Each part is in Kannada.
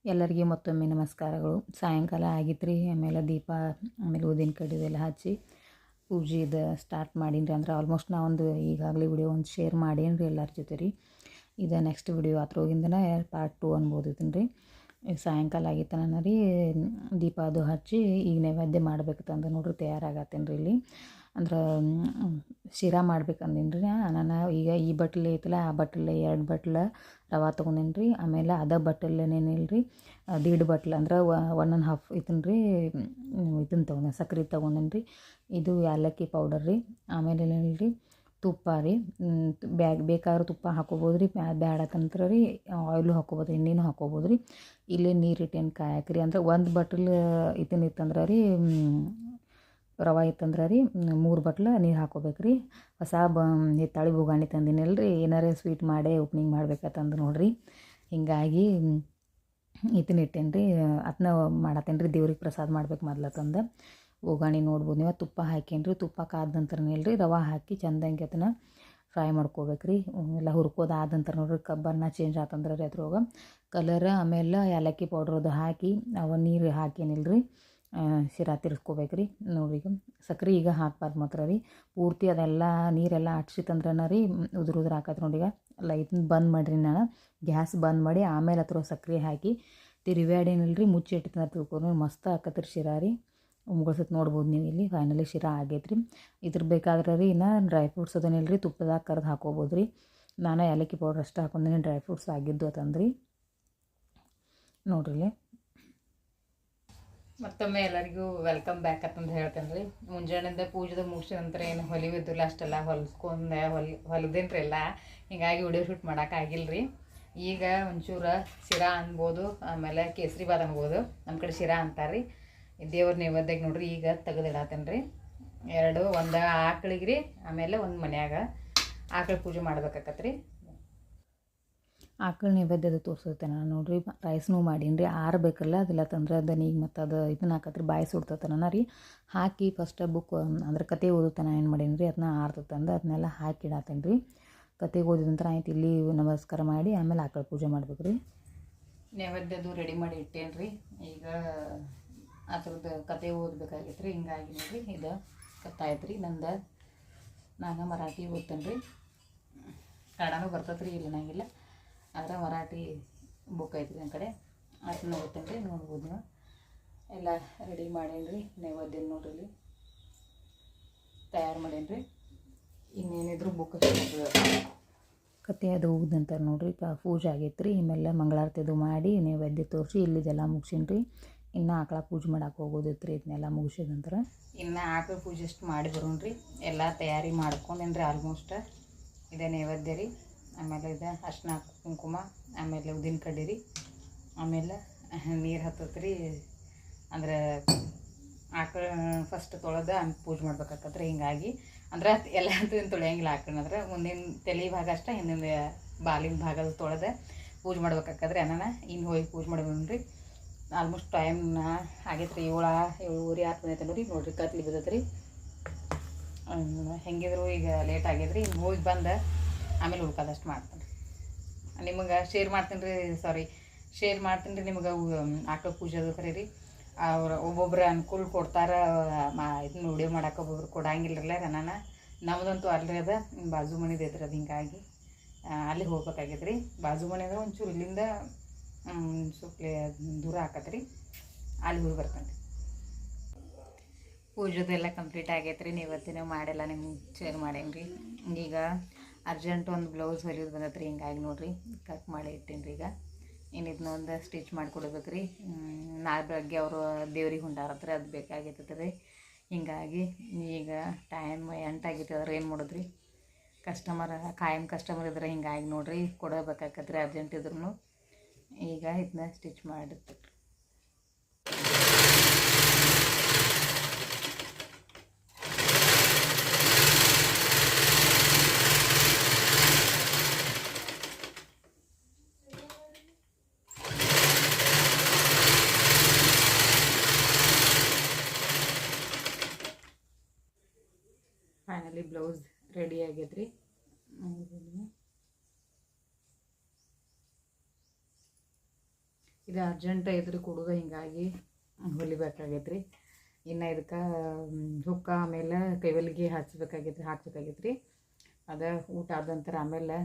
ಎಲ್ಲರಿಗೆ ಮತ್ತೊಮ್ಮೆ ನಮಸ್ಕಾರಗಳು. ಸಾಯಂಕಾಲ ಆಗಿತ್ತು ಆಮೇಲೆ ದೀಪ ಆಮೇಲೆ ಊದಿನ ಕಡ್ಡಿ ಇದೆಲ್ಲ ಹಚ್ಚಿ ಪೂಜೆದು ಸ್ಟಾರ್ಟ್ ಮಾಡೀನಿ ಅಂದ್ರೆ ಆಲ್ಮೋಸ್ಟ್ ನಾ ಒಂದು ಈಗಾಗಲೇ ವಿಡಿಯೋ ಒಂದು ಶೇರ್ ಮಾಡೀನಿ ಎಲ್ಲರ ಜೊತೆ ರೀ. ಇದು ನೆಕ್ಸ್ಟ್ ವಿಡಿಯೋ ಅದ್ರೊಳಗಿಂದನೇ ಪಾರ್ಟ್ 2 ಅನ್ಬೋದಿದ್ದೀನಿ ರೀ. ಸಾಯಂಕಾಲ ಆಗಿತ್ತು ನಾನು ರೀ ದೀಪ ಅದು ಹಚ್ಚಿ ಈಗ ನೈವೇದ್ಯ ಮಾಡ್ಬೇಕಂತಂದು ನೋಡ್ರಿ ತಯಾರಾಗತ್ತೇನೆ ರೀ. ಇಲ್ಲಿ ಅಂದ್ರೆ ಶಿರಾ ಮಾಡ್ಬೇಕಂದೀನಿ ರೀ ನಾನು. ಈಗ ಈ ಬಟ್ಲೆ ಐತಲ್ಲ ಆ ಬಟ್ಲೆ 2 ಬಟ್ಲು ರವೆ ತೊಗೊಂಡೇನಿ ರೀ. ಆಮೇಲೆ ಅದೇ ಬಟ್ಟಲ್ಲೇನೇನಿಲ್ಲ ರೀ 1.5 ಬಟ್ಲು ಅಂದ್ರೆ 1.5 ಇದನ್ನ ರೀ ಇದನ್ನು ತೊಗೊಂಡೆ ಸಕ್ರೆ ತೊಗೊಂಡೇನಿ ರೀ. ಇದು ಏಲಕ್ಕಿ ಪೌಡರ್ ರೀ. ಆಮೇಲೆ ಏನಿಲ್ಲ ರೀ ತುಪ್ಪ ರೀ. ಬೇಕಾದ್ರೆ ತುಪ್ಪ ಹಾಕೋಬೋದು ರೀ, ಬೇಡಕ್ಕಂತ್ರ ರೀ ಆಯಿಲು ಹಾಕೋಬೋದು, ಎಣ್ಣೆನೂ ಹಾಕೋಬೋದು ರೀ. ಇಲ್ಲೇ ನೀರು ಇಟ್ಟೇನು ಕಾಯಕ್ಕೆ ರೀ. ಅಂದ್ರೆ 1 ಬಟ್ಲು ಇದನ್ನ ಇತ್ತಂದ್ರೆ ರೀ ರವೆ ಇತ್ತಂದ್ರೆ ರೀ 3 ಬಟ್ಲು ನೀರು ಹಾಕೋಬೇಕು ರೀ. ಹೊಸ ಹಿತ್ತಾಳಿ ಬೋಗಾಣಿ ತಂದಿನಲ್ಲ ರೀ, ಏನಾರೇ ಸ್ವೀಟ್ ಮಾಡೇ ಓಪ್ನಿಂಗ್ ಮಾಡ್ಬೇಕಂತಂದು ನೋಡಿರಿ. ಹಿಂಗಾಗಿ ಇದನ್ನ ಇಟ್ಟೇನಿ ರೀ. ಅದನ್ನ ಮಾಡತ್ತೇನೆ ರೀ, ದೇವ್ರಿಗೆ ಪ್ರಸಾದ ಮಾಡ್ಬೇಕು ಮೊದ್ಲತ್ತಂದು. ಬೋಗಾಣಿ ನೋಡ್ಬೋದು ನೀವು. ತುಪ್ಪ ಹಾಕೇನಿ ರೀ. ತುಪ್ಪ ಕಾದ ನಂತರನೇ ರೀ ರವೆ ಹಾಕಿ ಚೆಂದಂಗೆ ಅದನ್ನು ಫ್ರೈ ಮಾಡ್ಕೋಬೇಕು ರೀ. ಎಲ್ಲ ಹುರ್ಕೋದು ಆದ ನಂತರ ನೋಡ್ರಿ ಬಣ್ಣ ಚೇಂಜ್ ಆತಂದ್ರೆ ರೀ ಅದ್ರೊಳಗೆ ಕಲರ್. ಆಮೇಲೆ ಏಲಕ್ಕಿ ಪೌಡ್ರ್ ಅದು ಹಾಕಿ ಅವ ನೀರು ಹಾಕೇನಿಲ್ಲ ರೀ ಶಿರಾ ತಿರ್ಸ್ಕೋಬೇಕು ರೀ. ನೋಡ್ರಿ ಈಗ ಸಕ್ರೆ ಈಗ ಹಾಕ್ಬಾರ್ದು ಮಾತ್ರ ರೀ. ಪೂರ್ತಿ ಅದೆಲ್ಲ ನೀರೆಲ್ಲ ಆಡ್ಸಿತ್ತಂದ್ರೆ ರೀ ಉದುರು ಹಾಕತ್ತೆ ನೋಡಿ. ಈಗ ಲೈಟ್ನ ಬಂದ್ ಮಾಡಿರಿ, ನಾನು ಗ್ಯಾಸ್ ಬಂದ್ ಮಾಡಿ ಆಮೇಲೆ ಹತ್ರ ಸಕ್ರೆ ಹಾಕಿ ತಿರುವ್ಯಾಡೇನಿಲ್ಲ ರೀ ಮುಚ್ಚಿ ಇಟ್ಟಿನ ತಿಳ್ಕೊಂಡು ಮಸ್ತ್ ಹಾಕತ್ರಿ ಶಿರಾ ರೀ. ಮುಗಳ್ಸತ್ ನೋಡ್ಬೋದು ನೀವು. ಇಲ್ಲಿ ಫೈನಲಿ ಶಿರಾ ಆಗೈತೆ ರೀ. ಇದ್ರ ಬೇಕಾದ್ರೆ ರೀ ಇನ್ನು ಡ್ರೈ ಫ್ರೂಟ್ಸ್ ಅದನ್ನಿಲ್ಲ ರೀ ತುಪ್ಪದಾಗ ಕರ್ದು ಹಾಕೋಬೋದು ರೀ. ನಾನು ಏಲಕ್ಕಿ ಪೌಡ್ರ್ ಅಷ್ಟು ಹಾಕೊಂಡೇನೆ, ಡ್ರೈ ಫ್ರೂಟ್ಸ್ ಆಗಿದ್ದು ಅಂತಂದ್ರಿ ನೋಡ್ರಿ. ಮತ್ತೊಮ್ಮೆ ಎಲ್ಲರಿಗೂ ವೆಲ್ಕಮ್ ಬ್ಯಾಕ್ ಅಂತಂದು ಹೇಳ್ತೇನೆ ರೀ. ಮುಂಜಾನೆಯಿಂದ ಪೂಜೆದ ಮುಗಿಸಿದ ನಂತರ ಏನು ಹೊಲಿವಿದ್ದಿಲ್ಲ ಅಷ್ಟೆಲ್ಲ ಹೊಲಿಸ್ಕೊಂಡೆ ಹೊಲಿದೇನ್ರಿ ಎಲ್ಲ. ಹೀಗಾಗಿ ವಿಡಿಯೋ ಶೂಟ್ ಮಾಡೋಕ್ಕಾಗಿಲ್ಲ ರೀ. ಈಗ ಒಂಚೂರು ಶಿರಾ ಅನ್ಬೋದು, ಆಮೇಲೆ ಕೇಸರಿ ಬಾತ್ ಅನ್ಬೋದು. ನಮ್ಮ ಕಡೆ ಶಿರಾ ಅಂತಾರೆ ರೀ. ದೇವ್ರ ನೈವೇದ್ಯಕ್ಕೆ ನೋಡ್ರಿ ಈಗ ತೆಗೆದಿಡತ್ತೇನೆ ರೀ. ಒಂದು ಆಕಳಿಗೆ ರೀ, ಆಮೇಲೆ ಒಂದು ಮನ್ಯಾಗ ಆಕಳ ಪೂಜೆ ಮಾಡ್ಬೇಕಾಕತ್ತೆ ರೀ. ಆಕಳ ನೈವೇದ್ಯದ ತೋರಿಸುತ್ತೆ ನಾನು ನೋಡ್ರಿ. ರೈಸ್ನೂ ಮಾಡೀನಿ ರೀ. ಆರಬೇಕಲ್ಲ ಅದೆಲ್ಲ ತಂದ್ರೆ ಅದನ್ನ ಮತ್ತು ಅದು ಇದನ್ನ ಹಾಕತ್ರಿ ಬಾಯಿ ಸುಡ್ತತನ ರೀ. ಹಾಕಿ ಫಸ್ಟ್ ಬುಕ್ ಅಂದ್ರೆ ಕತೆ ಓದುತ್ತಾನ ಏನು ಮಾಡೀನಿ ರೀ. ಅದನ್ನ ಆರ್ತತಂದು ಅದನ್ನೆಲ್ಲ ಹಾಕಿ ಇಡತ್ತೇನೆ ರೀ. ಕತೆ ಓದಿದ ನಂತರ ಆಯ್ತು ಇಲ್ಲಿ ನಮಸ್ಕಾರ ಮಾಡಿ ಆಮೇಲೆ ಆಕಳ ಪೂಜೆ ಮಾಡ್ಬೇಕು ರೀ. ನೈವೇದ್ಯದು ರೆಡಿ ಮಾಡಿ ಇಟ್ಟೇನು ರೀ. ಈಗ ಅದ್ರದ್ದು ಕತೆ ಓದಬೇಕಾಗಿತ್ತು ರೀ. ಹಿಂಗಾಗಿ ನೋಡಿರಿ ಇದು ಕತ್ತಾಯ್ತು ರೀ ನಂದು. ನಾನು ಮರಾಠಿ ಓದ್ತೇನೆ ರೀ. ಕನ್ನಡನೂ ಬರ್ತದೆ ರೀ, ಇಲ್ಲ ನಂಗಿಲ್ಲ. ಆದರೆ ಮರಾಠಿ ಬುಕ್ ಐತ್ರಿ ನನ್ನ ಕಡೆ, ಅದನ್ನ ಓದ್ತೇನೆ ರೀ. ನೋಡ್ಬೋದು ನೀವು. ಎಲ್ಲ ರೆಡಿ ಮಾಡೇನಿ ರೀ. ನೈವೇದ್ಯ ನೋಡ್ರಿ ಇಲ್ಲಿ ತಯಾರು ಮಾಡೇನಿ ರೀ. ಇನ್ನೇನಿದ್ರು ಬುಕ್ ಕತೆ ಅದು ಹೋಗ್ದಂತ ನೋಡ್ರಿ. ಪೂಜೆ ಆಗೈತೆ ರೀ. ಆಮೇಲೆ ಮಂಗಳಾರತಿದು ಮಾಡಿ ನೈವೇದ್ಯ ತೋರಿಸಿ ಇಲ್ಲಿದೆಲ್ಲ ಮುಗಿಸೀನಿ ರೀ. ಇನ್ನು ಆಕಳ ಪೂಜೆ ಮಾಡಕ್ಕೆ ಹೋಗೋದಿತ್ತು ರೀ. ಇದನ್ನೆಲ್ಲ ಮುಗಿಸಿದ ನಂತರ ಇನ್ನು ಆಕಳ ಪೂಜೆ ಅಷ್ಟು ಮಾಡಿ ಬರೋಣ ರೀ. ಎಲ್ಲ ತಯಾರಿ ಮಾಡ್ಕೊಂಡೇನಿ ರೀ ಆಲ್ಮೋಸ್ಟ್. ಇದೇ ನೈವೇದ್ಯ ರೀ. ಆಮೇಲೆ ಇದು ಅರ್ಶಿನ ಕುಂಕುಮ, ಆಮೇಲೆ ಉದ್ದಿನ ಕಡ್ಡಿ ರೀ, ಆಮೇಲೆ ನೀರು ಹತ್ತತ್ತೆ ರೀ. ಅಂದ್ರೆ ಆಕಳ ಫಸ್ಟ್ ತೊಳೆದ ಪೂಜೆ ಮಾಡ್ಬೇಕಾಕತ್ರಿ. ಹಿಂಗಾಗಿ ಅಂದ್ರೆ ಎಲ್ಲ ಅಂತ ತೊಳೆಯಂಗಿಲ್ಲ ಆಕಳಂದ್ರೆ. ಮುಂದಿನ ತಲೆ ಭಾಗ ಅಷ್ಟೇ, ಹಿಂದಿನ ಬಾಲಿನ ಭಾಗದ ತೊಳೆದ ಪೂಜೆ ಮಾಡ್ಬೇಕಾಕತ್ರಿ. ಅನ್ನ ಇನ್ನು ಹೋಗಿ ಪೂಜೆ ಮಾಡ್ಬೇಕು ರೀ. ಆಲ್ಮೋಸ್ಟ್ ಟೈಮ್ ಆಗೈತೆ ರೀ. 7:30 ಬಂದೈತೆ ನೋಡಿ. ನೋಡಿರಿ ಕತ್ಲಿ ಬಿದ್ದೈತೆ ರೀ. ಹೆಂಗಿದ್ರು ಈಗ ಲೇಟ್ ಆಗೈತೆ ರೀ. ಇನ್ನು ಹೋಗಿ ಬಂದು ಆಮೇಲೆ ಉಳ್ಕೋದಷ್ಟು ಮಾಡ್ತೀನಿ ರೀ. ನಿಮಗೆ ಶೇರ್ ಮಾಡ್ತೀನಿ ರೀ. ಶೇರ್ ಮಾಡ್ತೀನಿ ರೀ ನಿಮಗೆ ಆಕಳ ಪೂಜೆದು ಕರೆ ರೀ. ಅವ್ರು ಒಬ್ಬೊಬ್ರು ಅನುಕೂಲ ಕೊಡ್ತಾರೆ ಇದನ್ನ ವಿಡಿಯೋ ಮಾಡೋಕೆ, ಒಬ್ಬೊಬ್ರು ಕೊಡಂಗಿಲ್ಲರಲ್ಲ ನಾನು. ನಮ್ಮದಂತೂ ಅಲ್ಲರಿ ಅದ ಬಾಜು ಮನೆದು ಐತ್ರಿ ಅದು. ಹಿಂಗಾಗಿ ಅಲ್ಲಿ ಹೋಗ್ಬೇಕಾಗೈತೆ ರೀ. ಬಾಜು ಮನೆ ಅಂದ್ರೆ ಒಂಚೂರು ಇಲ್ಲಿಂದ ಸ್ವಲ್ಪ ದೂರ ಆಕತ್ರಿ. ಅಲ್ಲಿ ಹೋಗಿ ಬರ್ತಾನೆ ರೀ. ಪೂಜೆದೆಲ್ಲ ಕಂಪ್ಲೀಟ್ ಆಗೈತೆ ರೀ. ಇವತ್ತಿನ ಮಾಡೆಲ್ಲ ನಿಮ್ಗೆ ಶೇರ್ ಮಾಡೇನಿ ರೀ. ಈಗ ಅರ್ಜೆಂಟ್ ಒಂದು ಬ್ಲೌಸ್ ಹೊಲಿಯೋದು ಬಂದೈತೆ ರೀ. ಹಿಂಗಾಗಿ ನೋಡಿರಿ ಕಟ್ ಮಾಡಿ ಇಟ್ಟೀನಿ ರೀ. ಈಗ ಇನ್ನು ಇದನ್ನೊಂದು ಸ್ಟಿಚ್ ಮಾಡಿಕೊಡ್ಬೇಕು ರೀ. ನಾಳೆ ಬೆಳಗ್ಗೆ ಅವರು ದೇವ್ರಿಗೆ ಹೊಂಟಾರತ್ರಿ, ಅದು ಬೇಕಾಗೈತೈತೆ ರೀ. ಹಿಂಗಾಗಿ ಈಗ ಟೈಮ್ 8 ಆಗೈತೆ. ಅದ್ರ ಏನು ಮಾಡೋದ್ರಿ, ಕಾಯಂ ಕಸ್ಟಮರ್ ಇದ್ರೆ ಹಿಂಗಾಗಿ ನೋಡಿರಿ ಕೊಡಬೇಕಾಕತ್ರಿ ಅರ್ಜೆಂಟ್ ಇದ್ರೂ. ಈಗ ಇದನ್ನ ಸ್ಟಿಚ್ ಮಾಡಿರ್ತೀವಿ. ಫೈನಲಿ ಬ್ಲೌಸ್ ರೆಡಿ ಆಗೈತೆ ರೀ. ಇದು ಅರ್ಜೆಂಟ್ ಐತ್ರಿ ಕುಡಿದು, ಹಿಂಗಾಗಿ ಹೊಲಿಬೇಕಾಗೈತೆ ರೀ. ಇನ್ನು ಇದಕ್ಕೆ ಹುಕ್ಕ ಆಮೇಲೆ ಕೈವಲ್ಗೆ ಹಾಕ್ಬೇಕಾಗೈತೆ ರೀ. ಅದ ಊಟ ಆದ ನಂತರ ಆಮೇಲೆ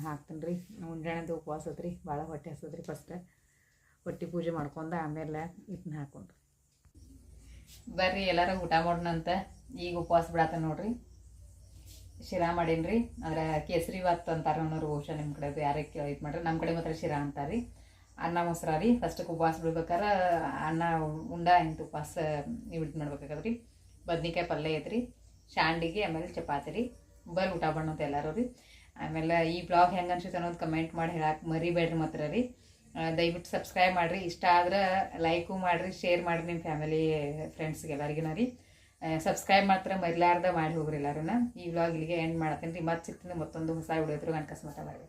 ಹಾಕ್ತೀನಿ ರೀ. ಮುಂಜಾನೆದು ಉಪವಾಸ ಐತ್ರಿ, ಭಾಳ ಹೊಟ್ಟೆ ಹಸ್ತದ್ರಿ. ಫಸ್ಟ್ ಹೊಟ್ಟೆ ಪೂಜೆ ಮಾಡ್ಕೊಂಡು ಆಮೇಲೆ ಇದನ್ನ ಹಾಕೊಂಡ್ರಿ. ಬರ್ರಿ ಎಲ್ಲಾರ ಊಟ ಮಾಡೋಣಂತ. ಈಗ ಉಪವಾಸ ಬಿಡತ್ತ ನೋಡ್ರಿ. ಶಿರಾ ಮಾಡೀನಿ ರೀ. ಅಂದ್ರೆ ಕೇಸರಿ ಬಾತ್ ಅಂತಾರೆ ಅನ್ನೋರು ಬಹುಶಃ ನಿಮ್ಮ ಕಡೆ ಯಾರೇ ಇದು ಮಾಡ್ರಿ. ನಮ್ಮ ಕಡೆ ಮಾತ್ರ ಶಿರಾ ಅಂತಾರೆ ರೀ. ಅನ್ನ ಮೊಸರ ರೀ. ಫಸ್ಟಿಗೆ ಉಪವಾಸ ಬಿಡ್ಬೇಕಾರೆ ಅನ್ನ ಉಂಡ ಇಂಥ ಉಪವಾಸ ಇದು ಮಾಡ್ಬೇಕಾಗದ್ರಿ. ಬದ್ನಿಕಾಯಿ ಪಲ್ಯ ಐತ್ರಿ, ಶಾಂಡಿಗೆ, ಆಮೇಲೆ ಚಪಾತಿ ರೀ. ಬರ್ರಿ ಊಟ ಮಾಡೋಂತ ಎಲ್ಲರೂ ರೀ. ಆಮೇಲೆ ಈ ಬ್ಲಾಗ್ ಹೆಂಗೆ ಅನ್ಸುತ್ತೆ ಅನ್ನೋದು ಕಮೆಂಟ್ ಮಾಡಿ ಹೇಳಕ್ಕೆ ಮರಿಬೇಡ್ರಿ ಮಾತ್ರ ರೀ. ದಯವಿಟ್ಟು ಸಬ್ಸ್ಕ್ರೈಬ್ ಮಾಡಿರಿ. ಇಷ್ಟ ಆದ್ರೆ ಲೈಕು ಮಾಡಿರಿ, ಶೇರ್ ಮಾಡಿರಿ ನಿಮ್ಮ ಫ್ಯಾಮಿಲಿ ಫ್ರೆಂಡ್ಸ್ಗೆ ಎಲ್ಲರಿಗಿನ ರೀ. ಸಬ್ಸ್ಕ್ರೈಬ್ ಮಾತ್ರ ಮರಿಲಾರ್ದ ಮಾಡಿ ಹೋಗ್ರಿ ಎಲ್ಲರೂ. ಈ ವ್ಲಾಗ್ ಇಲ್ಲಿಗೆ ಎಂಡ್ ಮಾಡತ್ತೀನಿ ರೀ. ಮತ್ತೆ ಸಿಗ್ತೀನಿ ಮತ್ತೊಂದು ಹೊಸ ವಿಡಿಯೋ ಇದ್ರು. ಅನ್ಕಸ್ಮತ ಮಾಡಿ.